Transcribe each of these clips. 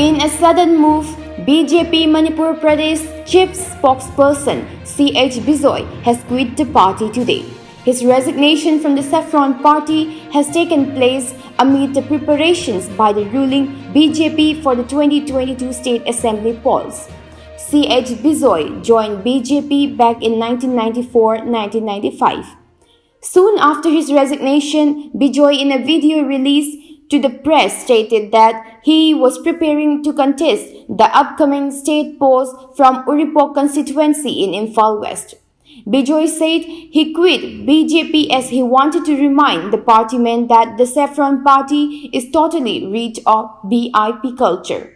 In a sudden move, BJP Manipur Pradesh Chief Spokesperson C.H. Bizoy has quit the party today. His resignation from the Saffron Party has taken place amid the preparations by the ruling BJP for the 2022 State Assembly polls. C.H. Bizoy joined BJP back in 1994-1995. Soon after his resignation, Bijoy, in a video released to the press, stated that he was preparing to contest the upcoming state polls from Uripok constituency in Imphal West. Bijoy said he quit BJP as he wanted to remind the partymen that the Saffron Party is totally rid of BIP culture.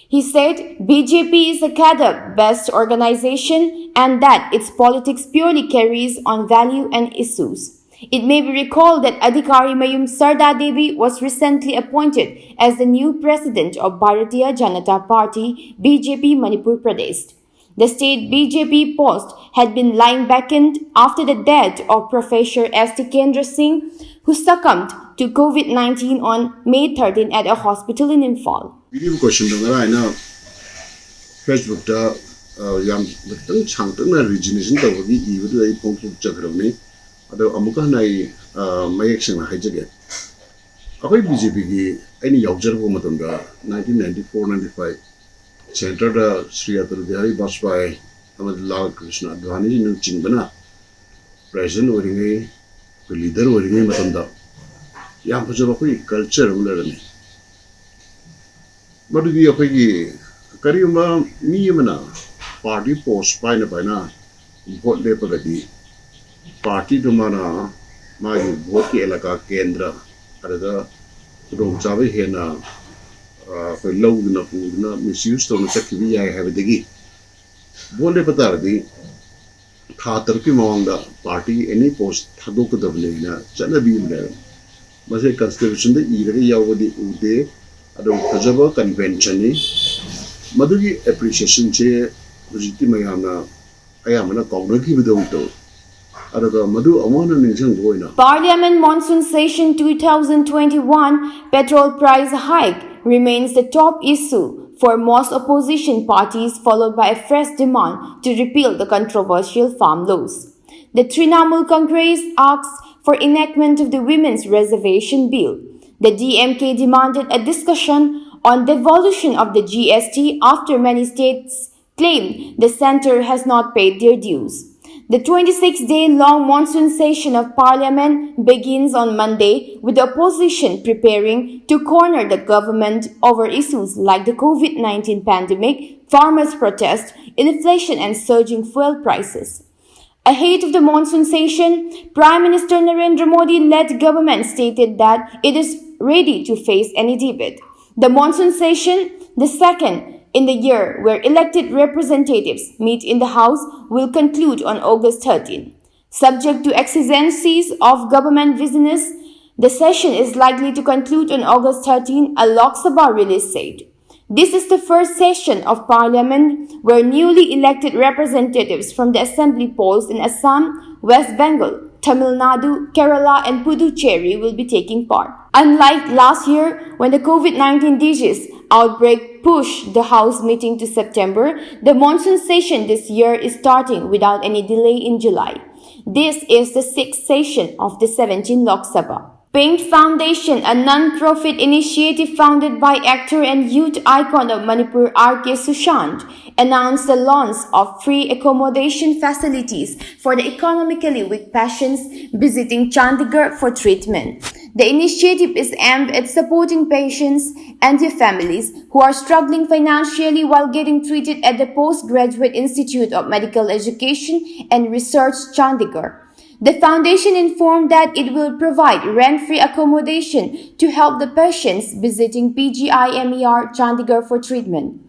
He said BJP is a cadre-based organization and that its politics purely carries on value and issues. It may be recalled that Adhikari Mayum Sarda Devi was recently appointed as the new president of Bharatiya Janata Party, BJP Manipur Pradesh. The state BJP post had been lying vacant after the death of Professor S.T. Kendra Singh, who succumbed to COVID-19 on May 13 at a hospital in Imphal. Video question na Facebook da yam tang chang tang na origination da gi I bu ai pong pong chagrami ado amuka nai mayak sing na haijage akoi BJP gi ani yaujar ko matam da 1994-95 center da Sri Atal Bihari Vajpayee amad Lal Krishna Advani ji nu chingbana president oringai leader oringai matam da yam phajaba koi culture ularani madudi akoi Karima Miyamana party post paina vote lepagadi party dumana magi vote ki elaka kendra ada rom chabe hena ko lawna puna misuse to sakhi ai have degi vote lepatardi khatar ki mawanga party any post thadok dabne na chanabi mle mase constitution de iraga yawadi ude ado khajaba convention ni Madugi appreciation che Rujiti Mayamna Ayamana Kongraki Vidoto Araga Madu Amana Nation Goina. Parliament Monsoon Session 2021 petrol price hike remains the top issue for most opposition parties, followed by a fresh demand to repeal the controversial farm laws. The Trinamool Congress asks for enactment of the Women's Reservation Bill. The DMK demanded a discussion on devolution of the GST after many states claim the centre has not paid their dues. The 26-day-long monsoon session of Parliament begins on Monday, with the opposition preparing to corner the government over issues like the COVID-19 pandemic, farmers' protest, inflation and surging fuel prices. Ahead of the monsoon session, Prime Minister Narendra Modi-led government stated that it is ready to face any debate. The monsoon session, the second in the year where elected representatives meet in the House, will conclude on August 13. Subject to exigencies of government business, the session is likely to conclude on August 13, a Lok Sabha release said. This is the first session of Parliament where newly elected representatives from the assembly polls in Assam, West Bengal, Tamil Nadu, Kerala and Puducherry will be taking part. Unlike last year, when the COVID-19 disease outbreak pushed the House meeting to September, the monsoon session this year is starting without any delay in July. This is the sixth session of the 17th Lok Sabha. Paint Foundation, a non-profit initiative founded by actor and youth icon of Manipur R.K. Sushant, announced the launch of free accommodation facilities for the economically weak patients visiting Chandigarh for treatment. The initiative is aimed at supporting patients and their families who are struggling financially while getting treated at the Postgraduate Institute of Medical Education and Research, Chandigarh. The foundation informed that it will provide rent-free accommodation to help the patients visiting PGIMER Chandigarh for treatment.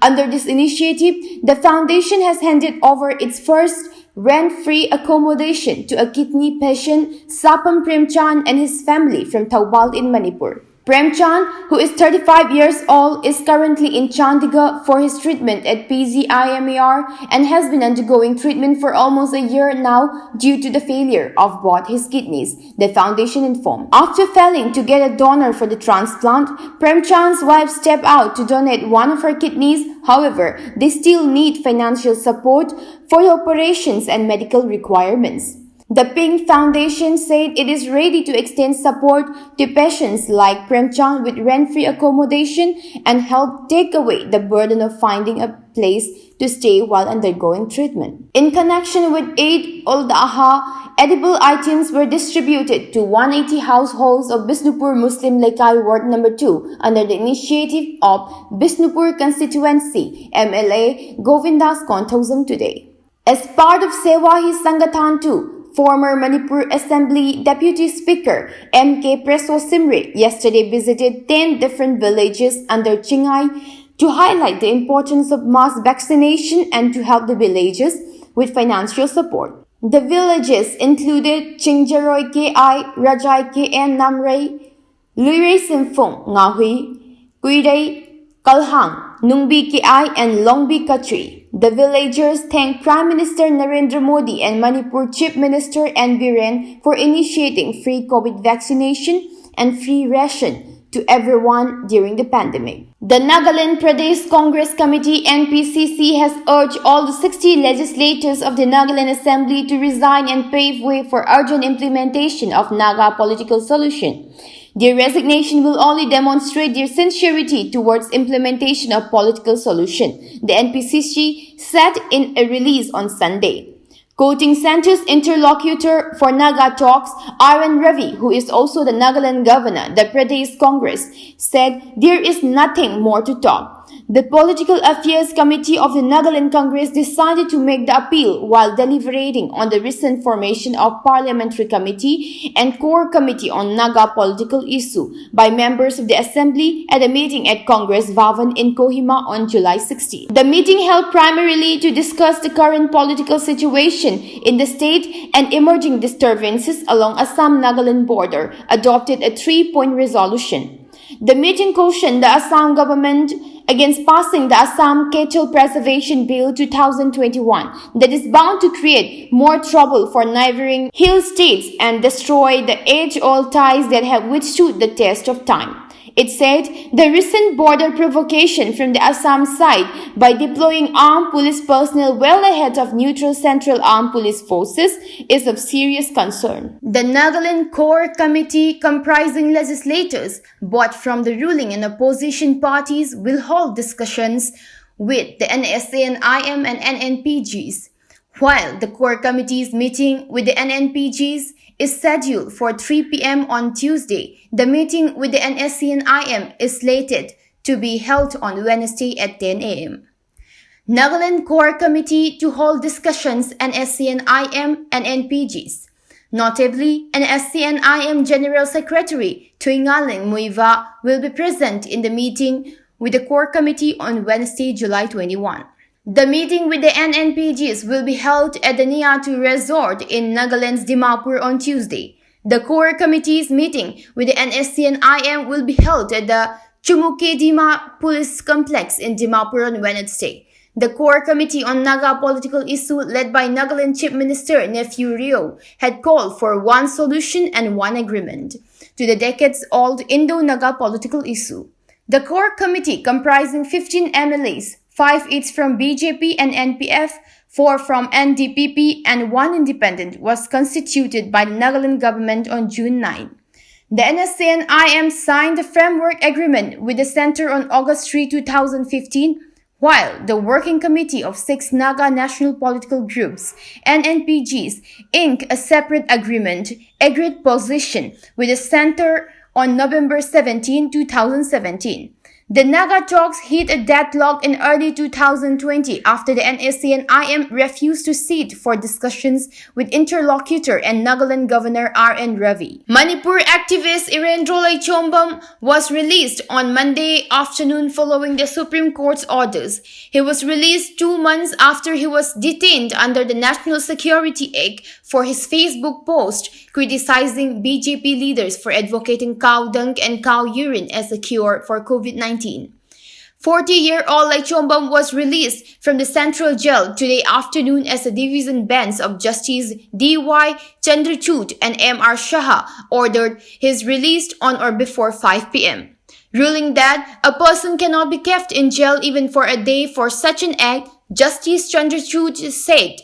Under this initiative, the foundation has handed over its first rent-free accommodation to a kidney patient, Sapam Premchand, and his family from Taubal in Manipur. Premchand, who is 35 years old, is currently in Chandigarh for his treatment at PGIMER and has been undergoing treatment for almost a year now due to the failure of both his kidneys, the foundation informed. After failing to get a donor for the transplant, Premchand's wife stepped out to donate one of her kidneys. However, they still need financial support for the operations and medical requirements. The Pink Foundation said it is ready to extend support to patients like Premchand with rent-free accommodation and help take away the burden of finding a place to stay while undergoing treatment. In connection with Eid ul-Adha, edible items were distributed to 180 households of Bisnupur Muslim Lekai Ward No. 2 under the initiative of Bisnupur Constituency MLA Govindas Kontausam today. As part of Sewa Hi Sangathan 2, former Manipur Assembly Deputy Speaker M.K. Preso Simre yesterday visited 10 different villages under Chingai to highlight the importance of mass vaccination and to help the villages with financial support. The villages included Chingjaroi K.I., Rajai K.N. Namrei, Luire Simphong Ngahui, Kuirei, Kalhang, Nungbi K.I. and Longbi Katri. The villagers thanked Prime Minister Narendra Modi and Manipur Chief Minister N. Biren for initiating free COVID vaccination and free ration to everyone during the pandemic. The Nagaland Pradesh Congress Committee NPCC has urged all the 60 legislators of the Nagaland Assembly to resign and pave way for urgent implementation of Naga political solution. Their resignation will only demonstrate their sincerity towards implementation of political solution, the NPCC said in a release on Sunday. Quoting Centre's interlocutor for Naga talks, R.N. Ravi, who is also the Nagaland governor, the Pradesh Congress, said there is nothing more to talk. The Political Affairs Committee of the Nagaland Congress decided to make the appeal while deliberating on the recent formation of Parliamentary Committee and Core Committee on Naga Political Issue by members of the Assembly at a meeting at Congress Bhavan in Kohima on July 16. The meeting held primarily to discuss the current political situation in the state and emerging disturbances along Assam-Nagaland border, adopted a 3-point resolution. The meeting cautioned the Assam government against passing the Assam Cattle Preservation Bill 2021 that is bound to create more trouble for neighboring hill states and destroy the age-old ties that have withstood the test of time. It said the recent border provocation from the Assam side by deploying armed police personnel well ahead of neutral Central Armed Police Forces is of serious concern. The Nagaland Core Committee, comprising legislators both from the ruling and opposition parties, will hold discussions with the NSANIM and NNPGs. While the Core Committee's meeting with the NNPGs is scheduled for 3 p.m. on Tuesday, the meeting with the NSCNIM is slated to be held on Wednesday at 10 a.m. Nagaland Core Committee to hold discussions NSCNIM and NPGs. Notably, NSCNIM General Secretary Tuingaling Muiva will be present in the meeting with the Core Committee on Wednesday, July 21. The meeting with the NNPGs will be held at the Niatu Resort in Nagaland's Dimapur on Tuesday. The Core Committee's meeting with the NSCNIM will be held at the Chumukedima Police Complex in Dimapur on Wednesday. The Core Committee on Naga Political Issue, led by Nagaland Chief Minister Nephew Rio, had called for one solution and one agreement to the decades-old Indo-Naga political issue. The Core Committee, comprising 15 MLAs, 5 each from BJP and NPF, 4 from NDPP and 1 independent, was constituted by the Nagaland government on June 9. The NSCNIM signed a framework agreement with the Centre on August 3, 2015, while the Working Committee of 6 Naga National Political Groups, NNPGs, inked a separate agreement, agreed position with the Centre on November 17, 2017. The Naga talks hit a deadlock in early 2020 after the NSC and IM refused to sit for discussions with interlocutor and Nagaland Governor R.N. Ravi. Manipur activist Irendro Laichombam was released on Monday afternoon following the Supreme Court's orders. He was released 2 months after he was detained under the National Security Act for his Facebook post criticizing BJP leaders for advocating cow dung and cow urine as a cure for COVID-19. 40-year-old Laichombam was released from the central jail today afternoon as the division bench of Justice D.Y. Chandrachud and M.R. Shah ordered his release on or before 5 p.m. Ruling that a person cannot be kept in jail even for a day for such an act, Justice Chandrachud said,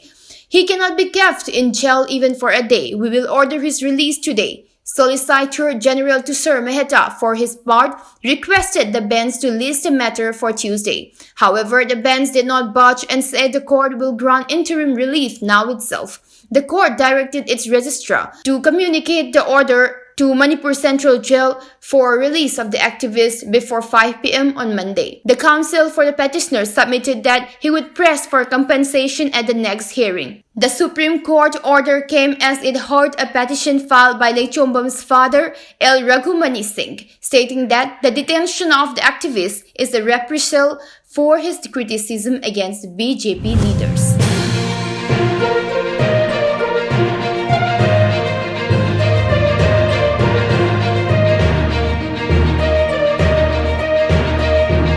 "He cannot be kept in jail even for a day. We will order his release today." Solicitor General Tushar Mehta, for his part, requested the bench to list the matter for Tuesday. However, the bench did not budge and said the court will grant interim relief now itself. The court directed its registrar to communicate the order to Manipur Central Jail for release of the activist before 5 p.m. on Monday. The counsel for the petitioner submitted that he would press for compensation at the next hearing. The Supreme Court order came as it heard a petition filed by Laichombam's father, L. Raghumani Singh, stating that the detention of the activist is a reprisal for his criticism against BJP leaders.